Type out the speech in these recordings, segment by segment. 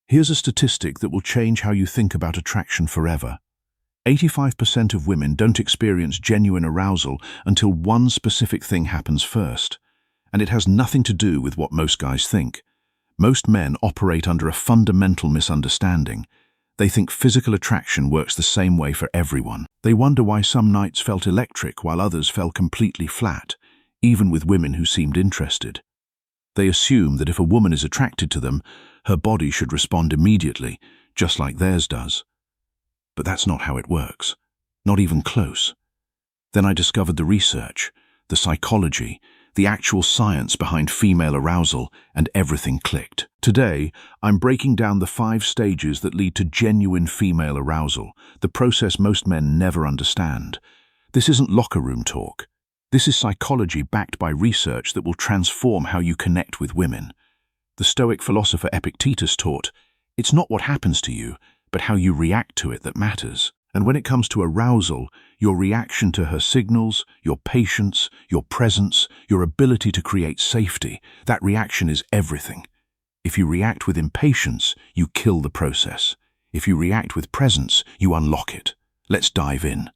Here's a statistic that will change how you think about attraction forever. 85% of women don't experience genuine arousal until one specific thing happens first. And it has nothing to do with what most guys think. Most men operate under a fundamental misunderstanding. They think physical attraction works the same way for everyone. They wonder why some nights felt electric while others fell completely flat, even with women who seemed interested. They assume that if a woman is attracted to them, her body should respond immediately, just like theirs does. But that's not how it works. Not even close. Then I discovered the research, the psychology, the actual science behind female arousal, and everything clicked. Today, I'm breaking down the 5 stages that lead to genuine female arousal, the process most men never understand. This isn't locker room talk. This is psychology backed by research that will transform how you connect with women. The Stoic philosopher Epictetus taught, it's not what happens to you, but how you react to it that matters. And when it comes to arousal, your reaction to her signals, your patience, your presence, your ability to create safety, that reaction is everything. If you react with impatience, you kill the process. If you react with presence, you unlock it. Let's dive in.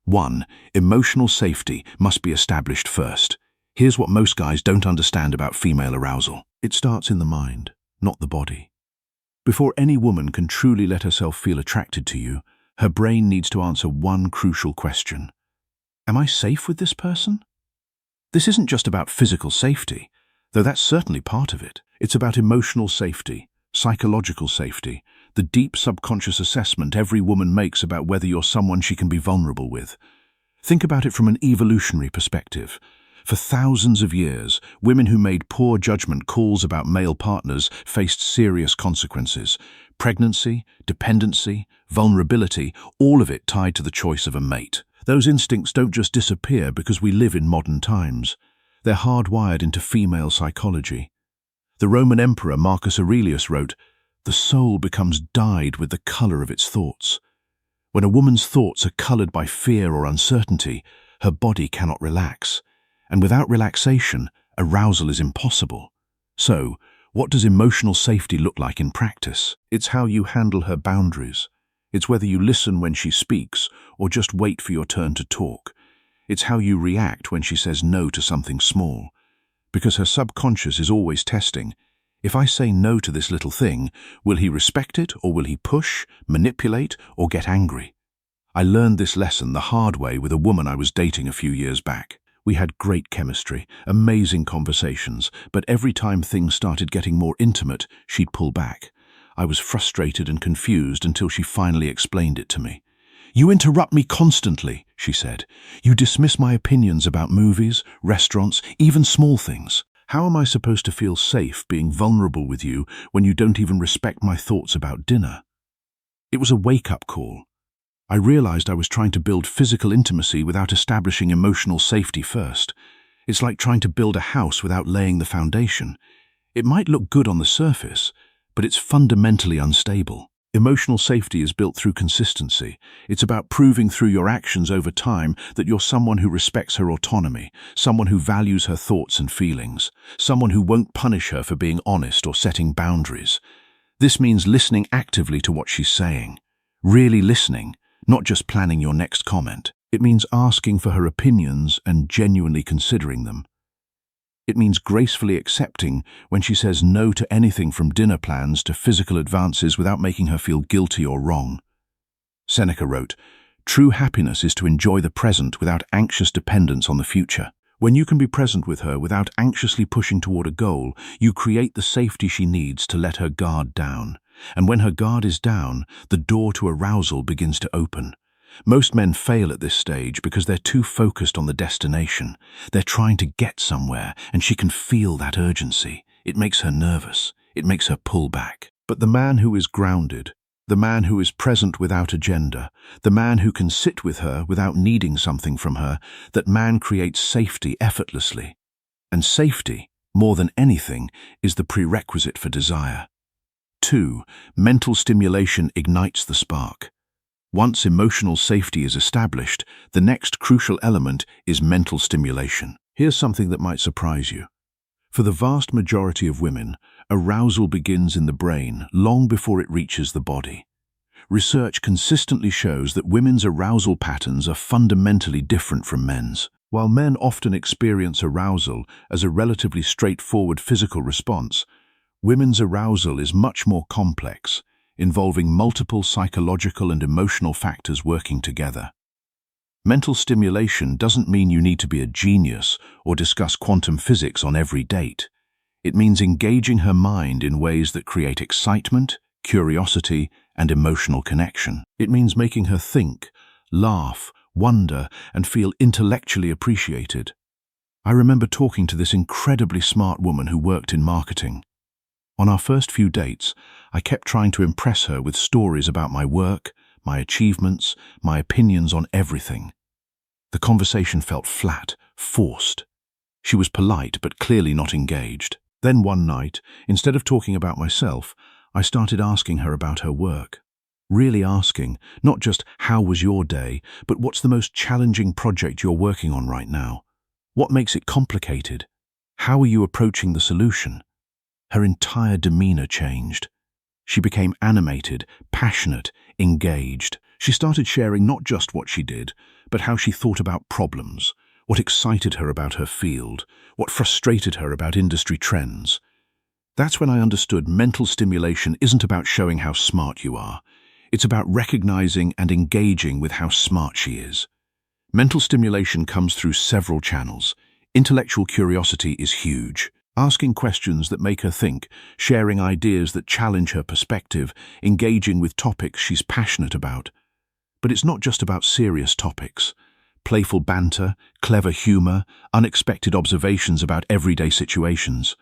1. Emotional safety must be established first. Here's what most guys don't understand about female arousal. It starts in the mind, not the body. Before any woman can truly let herself feel attracted to you, her brain needs to answer one crucial question. Am I safe with this person? This isn't just about physical safety, though that's certainly part of it. It's about emotional safety, psychological safety, the deep subconscious assessment every woman makes about whether you're someone she can be vulnerable with. Think about it from an evolutionary perspective. For thousands of years, women who made poor judgment calls about male partners faced serious consequences. Pregnancy, dependency, vulnerability, all of it tied to the choice of a mate. Those instincts don't just disappear because we live in modern times. They're hardwired into female psychology. The Roman Emperor Marcus Aurelius wrote, "The soul becomes dyed with the color of its thoughts." When a woman's thoughts are colored by fear or uncertainty, her body cannot relax. And without relaxation, arousal is impossible. So, what does emotional safety look like in practice? It's how you handle her boundaries. It's whether you listen when she speaks or just wait for your turn to talk. It's how you react when she says no to something small. Because her subconscious is always testing. If I say no to this little thing, will he respect it, or will he push, manipulate, or get angry? I learned this lesson the hard way with a woman I was dating a few years back. We had great chemistry, amazing conversations, but every time things started getting more intimate, she'd pull back. I was frustrated and confused until she finally explained it to me. "You interrupt me constantly," she said. "You dismiss my opinions about movies, restaurants, even small things. How am I supposed to feel safe being vulnerable with you when you don't even respect my thoughts about dinner?" It was a wake-up call. I realized I was trying to build physical intimacy without establishing emotional safety first. It's like trying to build a house without laying the foundation. It might look good on the surface, but it's fundamentally unstable. Emotional safety is built through consistency. It's about proving through your actions over time that you're someone who respects her autonomy, someone who values her thoughts and feelings, someone who won't punish her for being honest or setting boundaries. This means listening actively to what she's saying, really listening, not just planning your next comment. It means asking for her opinions and genuinely considering them. It means gracefully accepting when she says no to anything from dinner plans to physical advances without making her feel guilty or wrong. Seneca wrote, "True happiness is to enjoy the present without anxious dependence on the future." When you can be present with her without anxiously pushing toward a goal, you create the safety she needs to let her guard down. And when her guard is down, the door to arousal begins to open. Most men fail at this stage because they're too focused on the destination. They're trying to get somewhere, and she can feel that urgency. It makes her nervous. It makes her pull back. But the man who is grounded, the man who is present without agenda, the man who can sit with her without needing something from her, that man creates safety effortlessly. And safety, more than anything, is the prerequisite for desire. 2. Mental stimulation ignites the spark. Once emotional safety is established, the next crucial element is mental stimulation. Here's something that might surprise you. For the vast majority of women, Arousal begins in the brain long before it reaches the body. Research consistently shows that women's arousal patterns are fundamentally different from men's. While men often experience arousal as a relatively straightforward physical response, women's arousal is much more complex, involving multiple psychological and emotional factors working together. Mental stimulation doesn't mean you need to be a genius or discuss quantum physics on every date. It means engaging her mind in ways that create excitement, curiosity, and emotional connection. It means making her think, laugh, wonder, and feel intellectually appreciated. I remember talking to this incredibly smart woman who worked in marketing. On our first few dates, I kept trying to impress her with stories about my work, my achievements, my opinions on everything. The conversation felt flat, forced. She was polite but clearly not engaged. Then one night, instead of talking about myself, I started asking her about her work. Really asking, not just how was your day, but what's the most challenging project you're working on right now? What makes it complicated? How are you approaching the solution? Her entire demeanor changed. She became animated, passionate, engaged. She started sharing not just what she did, but how she thought about problems, what excited her about her field, what frustrated her about industry trends. That's when I understood mental stimulation isn't about showing how smart you are. It's about recognizing and engaging with how smart she is. Mental stimulation comes through several channels. Intellectual curiosity is huge. Asking questions that make her think, sharing ideas that challenge her perspective, engaging with topics she's passionate about. But it's not just about serious topics. Playful banter, clever humor, unexpected observations about everyday situations.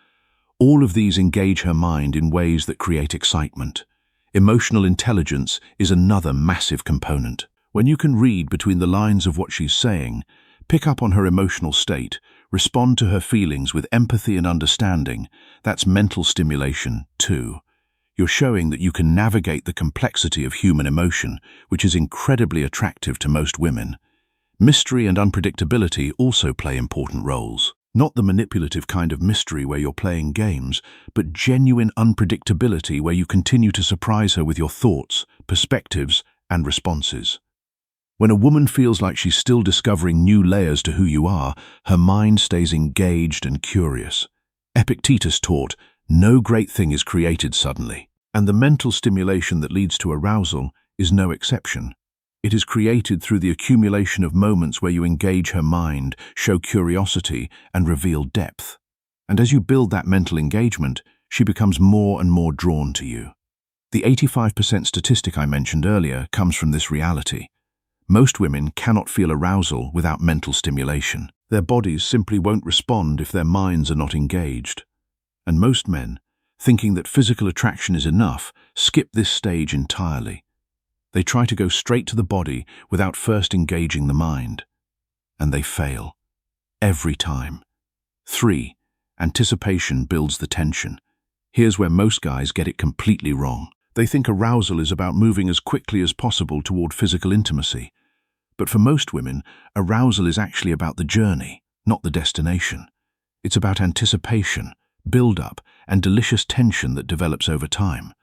All of these engage her mind in ways that create excitement. Emotional intelligence is another massive component. When you can read between the lines of what she's saying, pick up on her emotional state, respond to her feelings with empathy and understanding, that's mental stimulation too. You're showing that you can navigate the complexity of human emotion, which is incredibly attractive to most women. Mystery and unpredictability also play important roles. Not the manipulative kind of mystery where you're playing games, but genuine unpredictability where you continue to surprise her with your thoughts, perspectives, and responses. When a woman feels like she's still discovering new layers to who you are, her mind stays engaged and curious. Epictetus taught, no great thing is created suddenly, and the mental stimulation that leads to arousal is no exception. It is created through the accumulation of moments where you engage her mind, show curiosity, and reveal depth. And as you build that mental engagement, she becomes more and more drawn to you. The 85% statistic I mentioned earlier comes from this reality. Most women cannot feel arousal without mental stimulation. Their bodies simply won't respond if their minds are not engaged. And most men, thinking that physical attraction is enough, skip this stage entirely. They try to go straight to the body without first engaging the mind. And they fail. Every time. 3. Anticipation builds the tension. Here's where most guys get it completely wrong. They think arousal is about moving as quickly as possible toward physical intimacy. But for most women, arousal is actually about the journey, not the destination. It's about anticipation, build-up, and delicious tension that develops over time.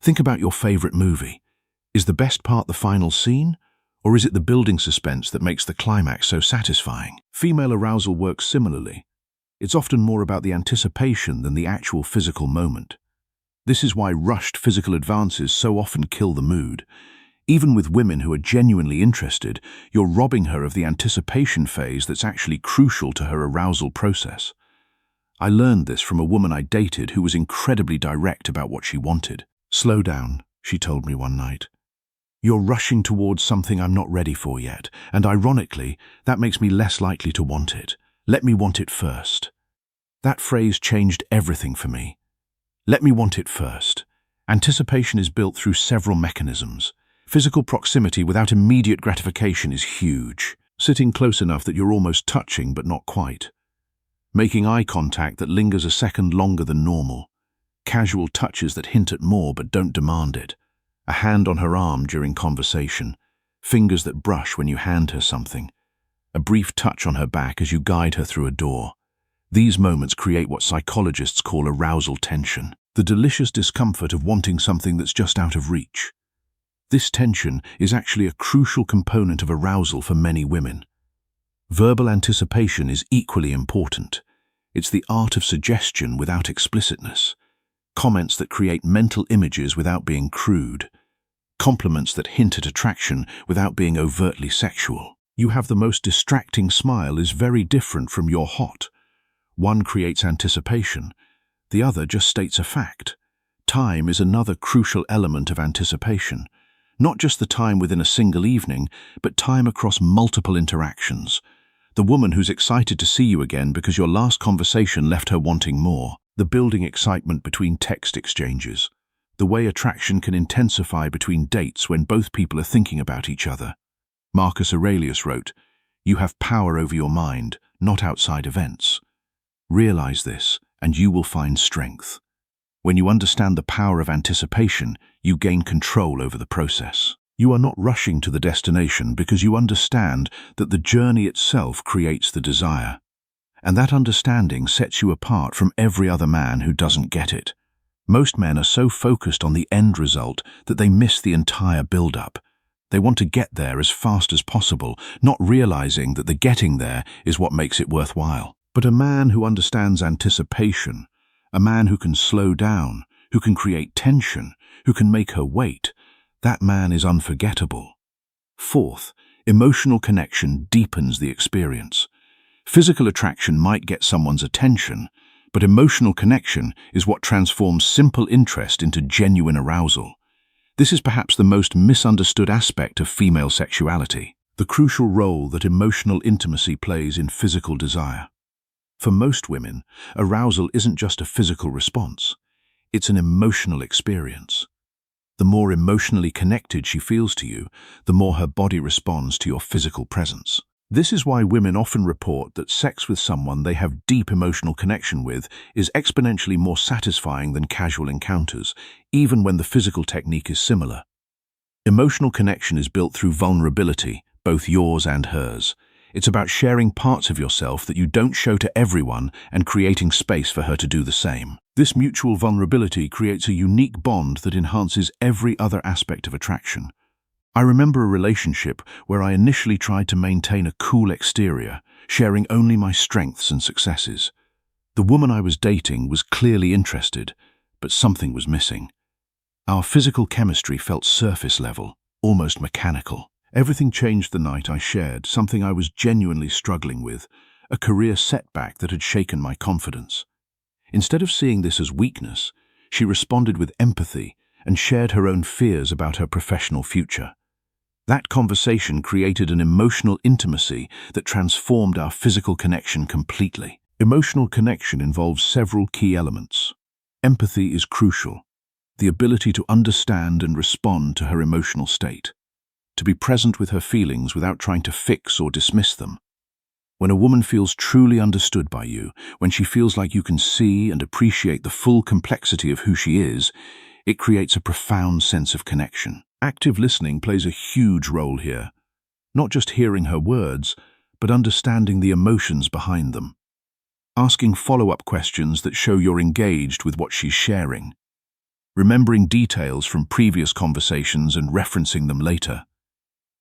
Think about your favorite movie. Is the best part the final scene? Or is it the building suspense that makes the climax so satisfying? Female arousal works similarly. It's often more about the anticipation than the actual physical moment. This is why rushed physical advances so often kill the mood. Even with women who are genuinely interested, you're robbing her of the anticipation phase that's actually crucial to her arousal process. I learned this from a woman I dated who was incredibly direct about what she wanted. "Slow down," she told me one night. "You're rushing towards something I'm not ready for yet, and ironically, that makes me less likely to want it. Let me want it first." That phrase changed everything for me. Let me want it first. Anticipation is built through several mechanisms. Physical proximity without immediate gratification is huge. Sitting close enough that you're almost touching but not quite. Making eye contact that lingers a second longer than normal. Casual touches that hint at more but don't demand it. A hand on her arm during conversation. Fingers that brush when you hand her something. A brief touch on her back as you guide her through a door. These moments create what psychologists call arousal tension. the delicious discomfort of wanting something that's just out of reach. This tension is actually a crucial component of arousal for many women. Verbal anticipation is equally important. It's the art of suggestion without explicitness, comments that create mental images without being crude, compliments that hint at attraction without being overtly sexual. You have the most distracting smile is very different from you're hot. One creates anticipation, the other just states a fact. Time is another crucial element of anticipation. Not just the time within a single evening, but time across multiple interactions. The woman who's excited to see you again because your last conversation left her wanting more. The building excitement between text exchanges. The way attraction can intensify between dates when both people are thinking about each other. Marcus Aurelius wrote, "You have power over your mind, not outside events. Realize this, and you will find strength." When you understand the power of anticipation, you gain control over the process. You are not rushing to the destination because you understand that the journey itself creates the desire. And that understanding sets you apart from every other man who doesn't get it. Most men are so focused on the end result that they miss the entire build-up. They want to get there as fast as possible, not realizing that the getting there is what makes it worthwhile. But a man who understands anticipation, a man who can slow down, who can create tension, who can make her wait, that man is unforgettable. Fourth, emotional connection deepens the experience. Physical attraction might get someone's attention, but emotional connection is what transforms simple interest into genuine arousal. This is perhaps the most misunderstood aspect of female sexuality, the crucial role that emotional intimacy plays in physical desire. For most women, arousal isn't just a physical response, it's an emotional experience. The more emotionally connected she feels to you, the more her body responds to your physical presence. This is why women often report that sex with someone they have deep emotional connection with is exponentially more satisfying than casual encounters, even when the physical technique is similar. Emotional connection is built through vulnerability, both yours and hers. It's about sharing parts of yourself that you don't show to everyone and creating space for her to do the same. This mutual vulnerability creates a unique bond that enhances every other aspect of attraction. I remember a relationship where I initially tried to maintain a cool exterior, sharing only my strengths and successes. The woman I was dating was clearly interested, but something was missing. Our physical chemistry felt surface level, almost mechanical. Everything changed the night I shared something I was genuinely struggling with, a career setback that had shaken my confidence. Instead of seeing this as weakness, she responded with empathy and shared her own fears about her professional future. That conversation created an emotional intimacy that transformed our physical connection completely. Emotional connection involves several key elements. Empathy is crucial, the ability to understand and respond to her emotional state, to be present with her feelings without trying to fix or dismiss them. When a woman feels truly understood by you, when she feels like you can see and appreciate the full complexity of who she is, it creates a profound sense of connection. Active listening plays a huge role here, not just hearing her words, but understanding the emotions behind them. Asking follow-up questions that show you're engaged with what she's sharing. Remembering details from previous conversations and referencing them later.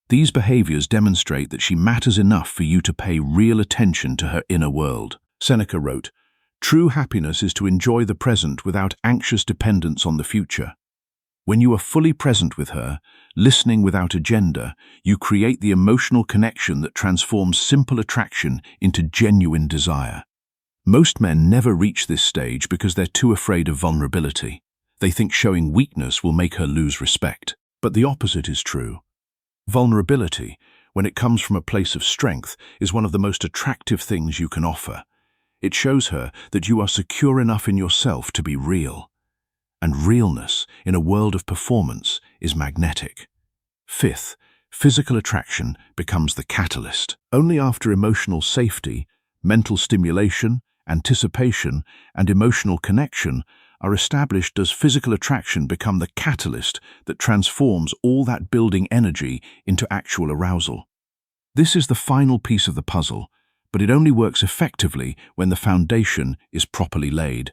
These behaviors demonstrate that she matters enough for you to pay real attention to her inner world. Seneca wrote, "True happiness is to enjoy the present without anxious dependence on the future." When you are fully present with her, listening without agenda, you create the emotional connection that transforms simple attraction into genuine desire. Most men never reach this stage because they're too afraid of vulnerability. They think showing weakness will make her lose respect. But the opposite is true. Vulnerability, when it comes from a place of strength, is one of the most attractive things you can offer. It shows her that you are secure enough in yourself to be real. And realness, in a world of performance, is magnetic. Fifth, physical attraction becomes the catalyst. Only after emotional safety, mental stimulation, anticipation, and emotional connection are established does physical attraction become the catalyst that transforms all that building energy into actual arousal. This is the final piece of the puzzle, but it only works effectively when the foundation is properly laid.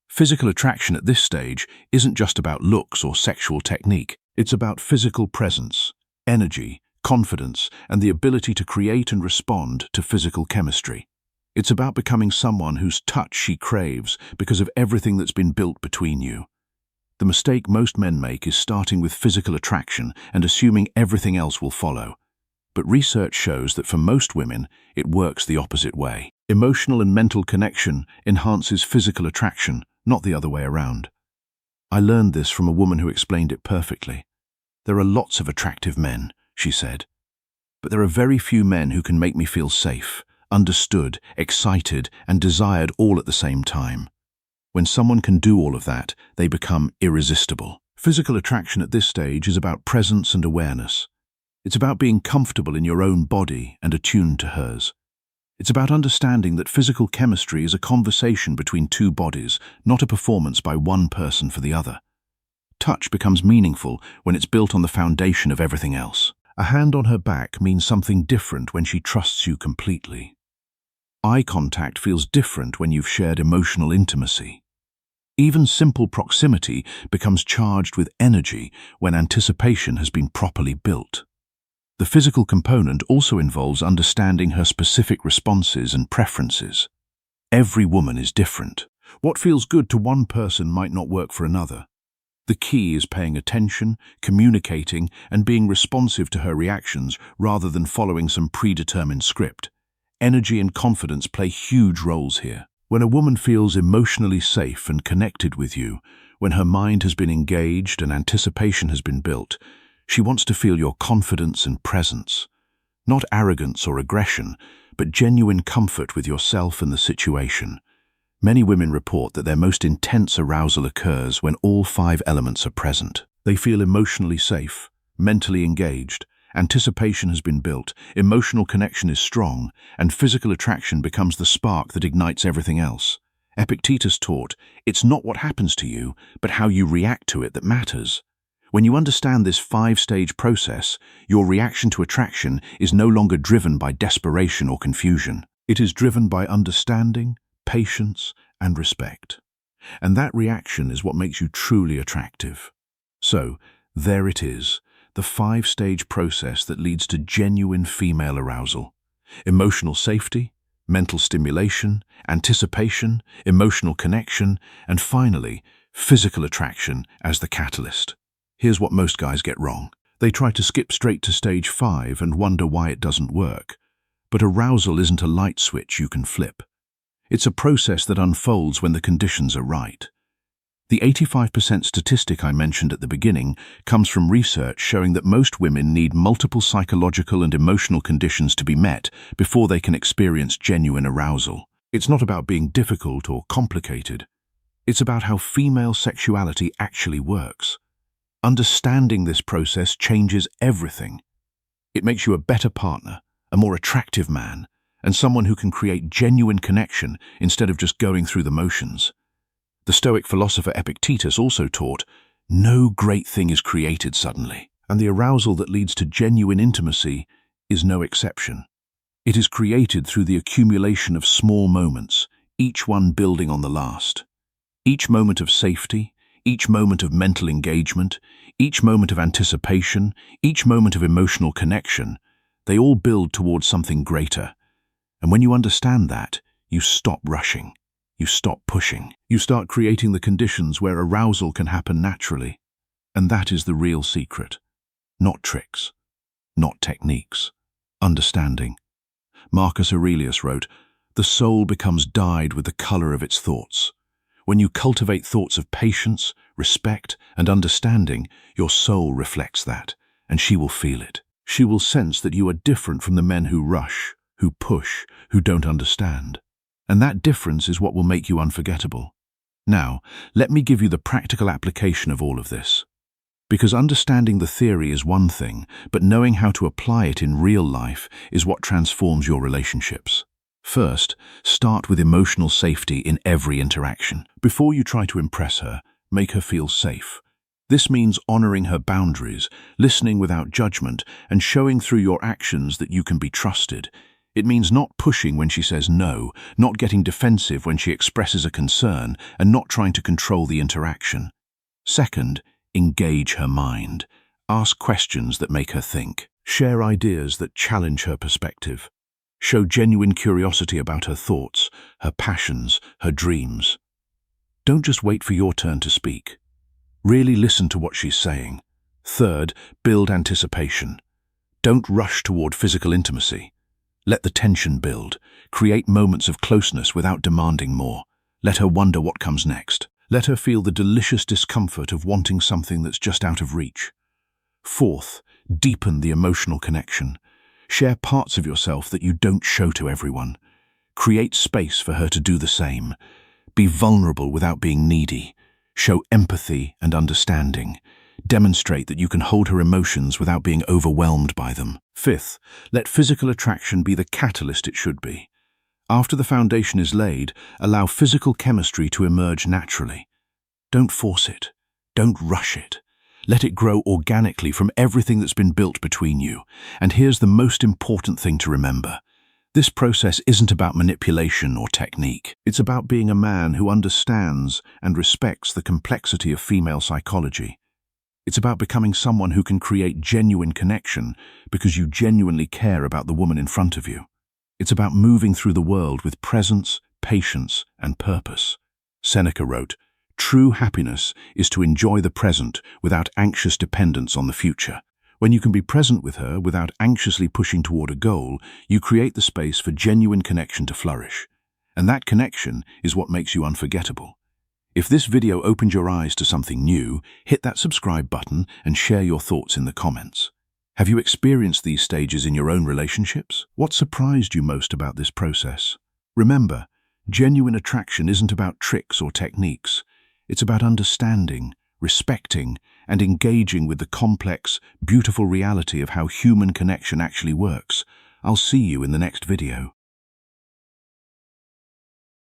Physical attraction at this stage isn't just about looks or sexual technique. It's about physical presence, energy, confidence, and the ability to create and respond to physical chemistry. It's about becoming someone whose touch she craves because of everything that's been built between you. The mistake most men make is starting with physical attraction and assuming everything else will follow. But research shows that for most women, it works the opposite way. Emotional and mental connection enhances physical attraction, not the other way around. I learned this from a woman who explained it perfectly. There are lots of attractive men, she said, but there are very few men who can make me feel safe, understood, excited, and desired all at the same time. When someone can do all of that, they become irresistible. Physical attraction at this stage is about presence and awareness. It's about being comfortable in your own body and attuned to hers. It's about understanding that physical chemistry is a conversation between two bodies, not a performance by one person for the other. Touch becomes meaningful when it's built on the foundation of everything else. A hand on her back means something different when she trusts you completely. Eye contact feels different when you've shared emotional intimacy. Even simple proximity becomes charged with energy when anticipation has been properly built. The physical component also involves understanding her specific responses and preferences. Every woman is different. What feels good to one person might not work for another. The key is paying attention, communicating, and being responsive to her reactions rather than following some predetermined script. Energy and confidence play huge roles here. When a woman feels emotionally safe and connected with you, when her mind has been engaged and anticipation has been built, she wants to feel your confidence and presence. Not arrogance or aggression, but genuine comfort with yourself and the situation. Many women report that their most intense arousal occurs when all 5 elements are present. They feel emotionally safe, mentally engaged, anticipation has been built, emotional connection is strong, and physical attraction becomes the spark that ignites everything else. Epictetus taught, it's not what happens to you, but how you react to it that matters. When you understand this 5-stage process, your reaction to attraction is no longer driven by desperation or confusion. It is driven by understanding, patience, and respect. And that reaction is what makes you truly attractive. So, there it is, the 5-stage process that leads to genuine female arousal. Emotional safety, mental stimulation, anticipation, emotional connection, and finally, physical attraction as the catalyst. Here's what most guys get wrong. They try to skip straight to stage 5 and wonder why it doesn't work. But arousal isn't a light switch you can flip. It's a process that unfolds when the conditions are right. The 85% statistic I mentioned at the beginning comes from research showing that most women need multiple psychological and emotional conditions to be met before they can experience genuine arousal. It's not about being difficult or complicated. It's about how female sexuality actually works. Understanding this process changes everything. It makes you a better partner, a more attractive man, and someone who can create genuine connection instead of just going through the motions. The Stoic philosopher Epictetus also taught, no great thing is created suddenly, and the arousal that leads to genuine intimacy is no exception. It is created through the accumulation of small moments, each one building on the last. Each moment of safety, each moment of mental engagement, each moment of anticipation, each moment of emotional connection, they all build towards something greater. And when you understand that, you stop rushing. You stop pushing. You start creating the conditions where arousal can happen naturally. And that is the real secret. Not tricks. Not techniques. Understanding. Marcus Aurelius wrote, the soul becomes dyed with the color of its thoughts. When you cultivate thoughts of patience, respect, and understanding, your soul reflects that, and she will feel it. She will sense that you are different from the men who rush, who push, who don't understand. And that difference is what will make you unforgettable. Now, let me give you the practical application of all of this. Because understanding the theory is one thing, but knowing how to apply it in real life is what transforms your relationships. First, start with emotional safety in every interaction. Before you try to impress her, make her feel safe. This means honoring her boundaries, listening without judgment, and showing through your actions that you can be trusted. It means not pushing when she says no, not getting defensive when she expresses a concern, and not trying to control the interaction. Second, engage her mind. Ask questions that make her think. Share ideas that challenge her perspective. Show genuine curiosity about her thoughts, her passions, her dreams. Don't just wait for your turn to speak. Really listen to what she's saying. Third, build anticipation. Don't rush toward physical intimacy. Let the tension build. Create moments of closeness without demanding more. Let her wonder what comes next. Let her feel the delicious discomfort of wanting something that's just out of reach. Fourth, deepen the emotional connection. Share parts of yourself that you don't show to everyone. Create space for her to do the same. Be vulnerable without being needy. Show empathy and understanding. Demonstrate that you can hold her emotions without being overwhelmed by them. Fifth, let physical attraction be the catalyst it should be. After the foundation is laid, allow physical chemistry to emerge naturally. Don't force it. Don't rush it. Let it grow organically from everything that's been built between you. And here's the most important thing to remember. This process isn't about manipulation or technique. It's about being a man who understands and respects the complexity of female psychology. It's about becoming someone who can create genuine connection because you genuinely care about the woman in front of you. It's about moving through the world with presence, patience, and purpose. Seneca wrote, "True happiness is to enjoy the present without anxious dependence on the future." When you can be present with her without anxiously pushing toward a goal, you create the space for genuine connection to flourish. And that connection is what makes you unforgettable. If this video opened your eyes to something new, hit that subscribe button and share your thoughts in the comments. Have you experienced these stages in your own relationships? What surprised you most about this process? Remember, genuine attraction isn't about tricks or techniques. It's about understanding, respecting, and engaging with the complex, beautiful reality of how human connection actually works. I'll see you in the next video.